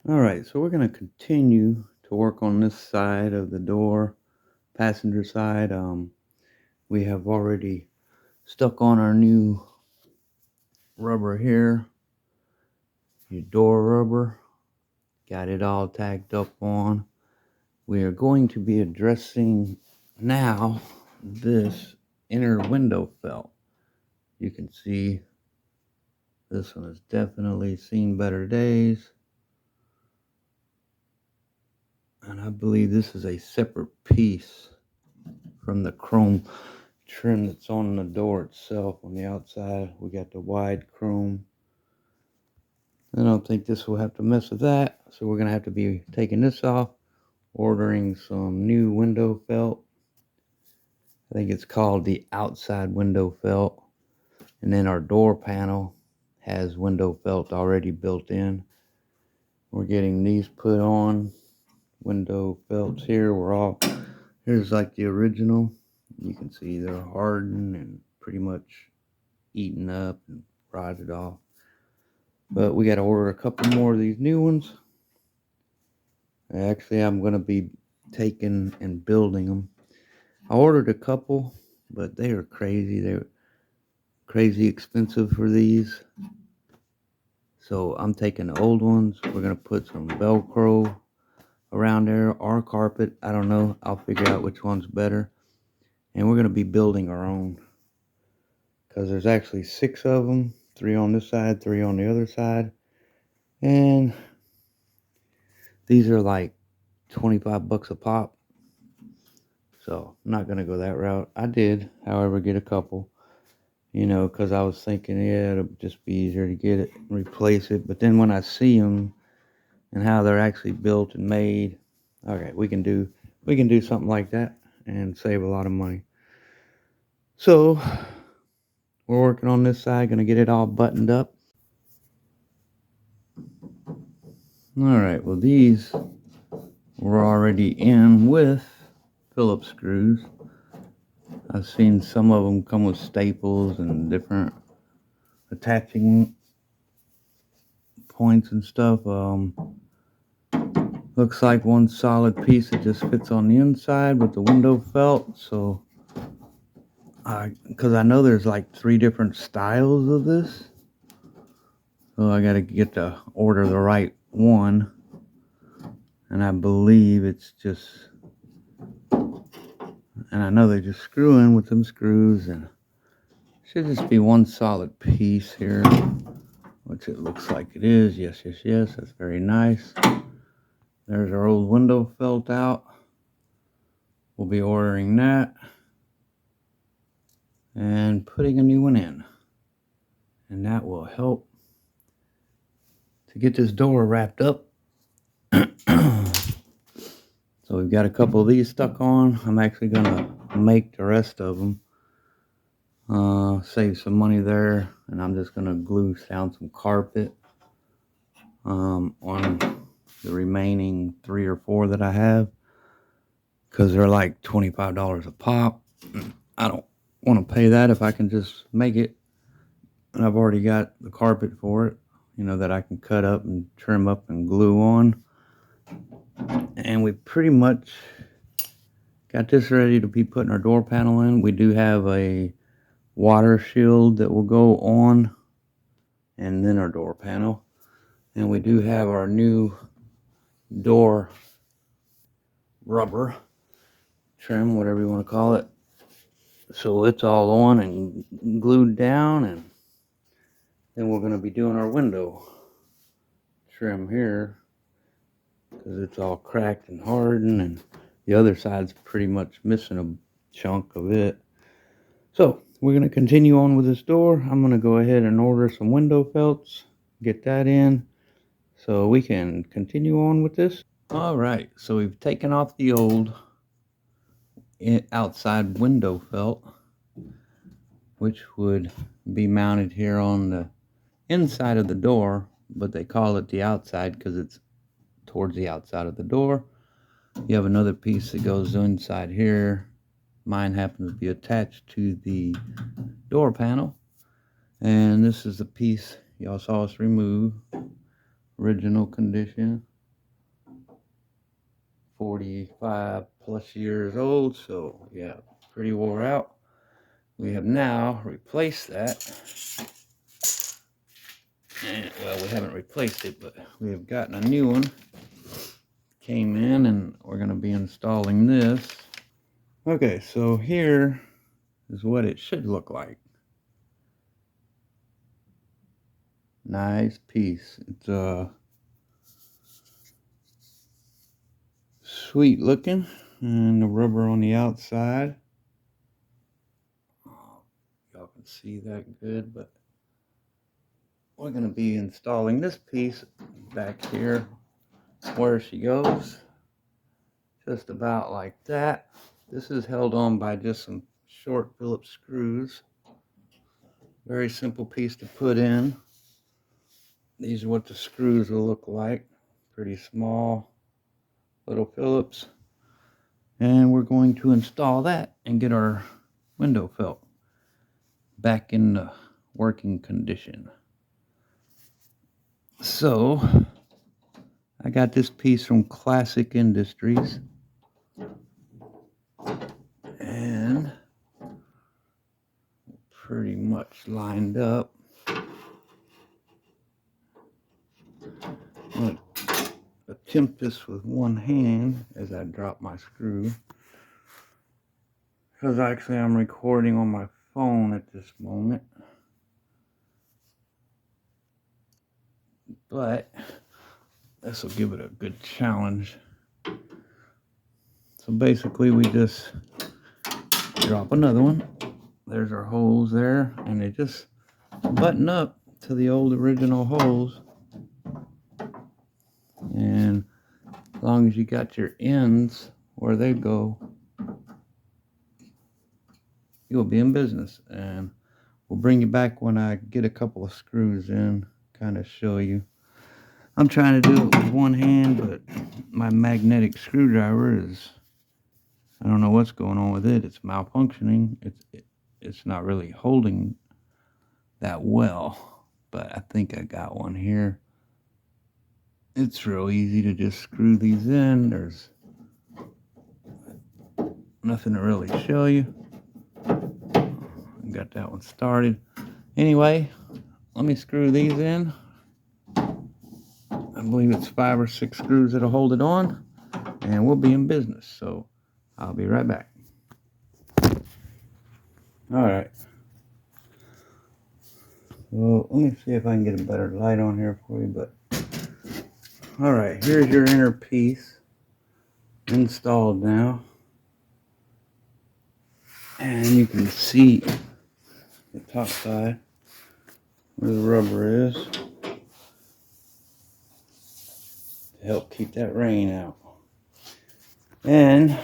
All right, so we're going to continue to work on this side of the door, passenger side. We have already stuck on our new rubber here, your door rubber. Got it all tagged up on. We are going to be addressing now this inner window felt. You can see this one has definitely seen better days. And I believe this is a separate piece from the chrome trim that's on the door itself. On the outside, we got the wide chrome. I don't think this will have to mess with that, so we're going to have to be taking this off, ordering some new window felt. I think it's called the outside window felt. And then our door panel has window felt already built in. We're getting these put on. Window felts here. Here's like the original. You can see they're hardened and pretty much eaten up and rotted off. But we got to order a couple more of these new ones. Actually, I'm going to be taking and building them. I ordered a couple, but they are crazy. They're crazy expensive for these. So I'm taking the old ones. We're going to put some Velcro around there or carpet. I don't know. I'll figure out which one's better. And we're going to be building our own. Because there's actually 6 of them. 3 on this side, 3 on the other side. And these are like 25 bucks a pop. So I'm not going to go that route. I did, however, get a couple. You know, because I was thinking, yeah, it'll just be easier to get it and replace it. But then when I see them and how they're actually built and made, okay, we can do something like that and save a lot of money. So we're working on this side, going to get it all buttoned up. All right, well, these were already in with Phillips screws. I've seen some of them come with staples and different attaching points and stuff. Looks like one solid piece that just fits on the inside with the window felt. So, because I know there's like 3 different styles of this. So I got to get to order the right one. And I believe it's just, and I know they're just screwing with them screws, and should just be one solid piece here, which it looks like it is. Yes, yes, yes. That's very nice. There's our old window felt out. We'll be ordering that and putting a new one in. And that will help to get this door wrapped up. So we've got a couple of these stuck on. I'm actually going to make the rest of them. Save some money there. And I'm just going to glue down some carpet on the remaining 3 or 4 that I have. Because they're like $25 a pop. I don't want to pay that if I can just make it. And I've already got the carpet for it, you know, that I can cut up and trim up and glue on. And we pretty much got this ready to be putting our door panel in. We do have a water shield that will go on and then our door panel. And we do have our new door rubber trim, whatever you want to call it. So it's all on and glued down, and then we're going to be doing our window trim here because it's all cracked and hardened, and the other side's pretty much missing a chunk of it. So we're going to continue on with this door. I'm going to go ahead and order some window felts, get that in so we can continue on with this. All right, so we've taken off the old outside window felt, which would be mounted here on the inside of the door, but they call it the outside because it's towards the outside of the door. You have another piece that goes inside here. Mine happens to be attached to the door panel, and this is the piece y'all saw us remove. Original condition. 45 plus years old, so yeah, pretty wore out. We have now replaced that. And, well, we haven't replaced it, but we have gotten a new one. Came in, and we're going to be installing this. Okay, so here is what it should look like. Nice piece. It's sweet looking, and the rubber on the outside. Y'all can see that good, but we're going to be installing this piece back here where she goes. Just about like that. This is held on by just some short Phillips screws. Very simple piece to put in. These are what the screws will look like. Pretty small little Phillips. And we're going to install that and get our window felt back in the working condition. So I got this piece from Classic Industries, and pretty much lined up. I'm going to attempt this with one hand as I drop my screw, because actually I'm recording on my phone at this moment. But this will give it a good challenge. So basically we just drop another one. There's our holes there, and they just button up to the old original holes. And as long as you got your ends where they go, you'll be in business. And we'll bring you back when I get a couple of screws in, kind of show you. I'm trying to do it with one hand, but my magnetic screwdriver is, I don't know what's going on with it. It's malfunctioning. It's not really holding that well, but I think I got one here. It's real easy to just screw these in. There's nothing to really show you. Got that one started. Anyway, let me screw these in. I believe it's 5 or 6 screws that'll hold it on, and we'll be in business. So I'll be right back. All right. Well, let me see if I can get a better light on here for you. But all right, here's your inner piece installed now, and you can see the top side where the rubber is to help keep that rain out. And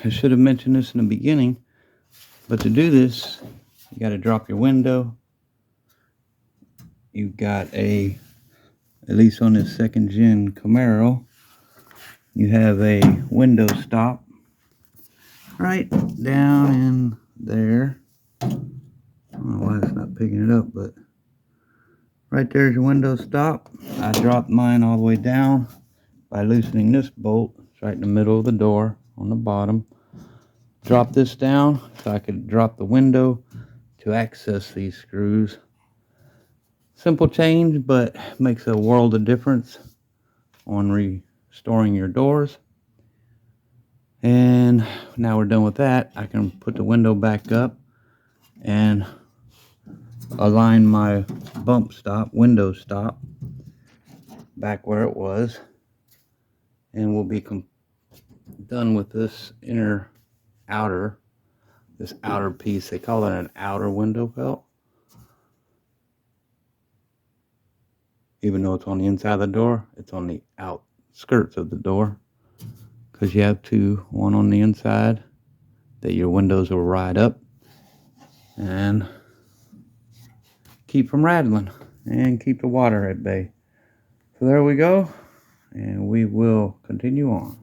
I should have mentioned this in the beginning, but to do this, you got to drop your window. You've got at least on this second gen Camaro, you have a window stop right down in there. I don't know why it's not picking it up, but right there's your window stop. I dropped mine all the way down by loosening this bolt. It's right in the middle of the door on the bottom. Drop this down so I could drop the window to access these screws. Simple change, but makes a world of difference on restoring your doors. And now we're done with that. I can put the window back up and align my window stop back where it was, and we'll be done with this outer piece. They call it an outer window felt, even though it's on the inside of the door. It's on the outskirts of the door, because you have one on the inside that your windows will ride up and keep from rattling and keep the water at bay. So there we go, and we will continue on.